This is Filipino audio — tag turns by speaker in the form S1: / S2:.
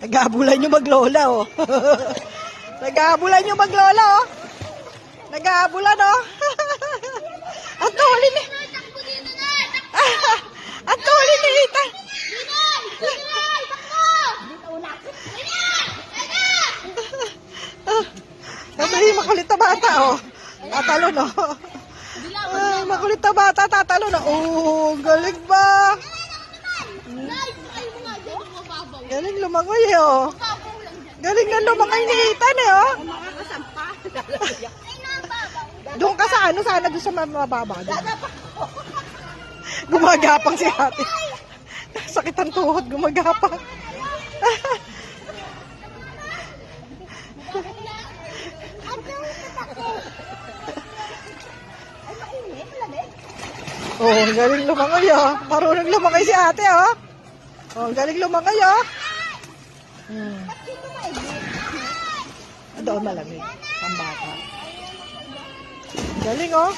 S1: Nag-aabulan yung maglola, oh. Nag-aabulan yung maglola, oh. Nag-aabulan, oh. Ang tuli ni... Ang tuli ni Ethan. Sabi, makulit na bata, oh. Tatalon, oh. Ay, makulit na bata, tatalon, oh. Oh, galing ba? Galing lumangoy, eh, oh. Galing na lumangoy ni Ethan, eh, oh. Doon ka sa ano, sana doon sa mababa. Gumagapang si ate. Sakit ang tuhod, gumagapang. Oh, galing lumangoy, oh. Marunong lumangoy si ate, oh. Oh, galing lumangoy, oh. Doon malamig. Pambata. Galing, oh.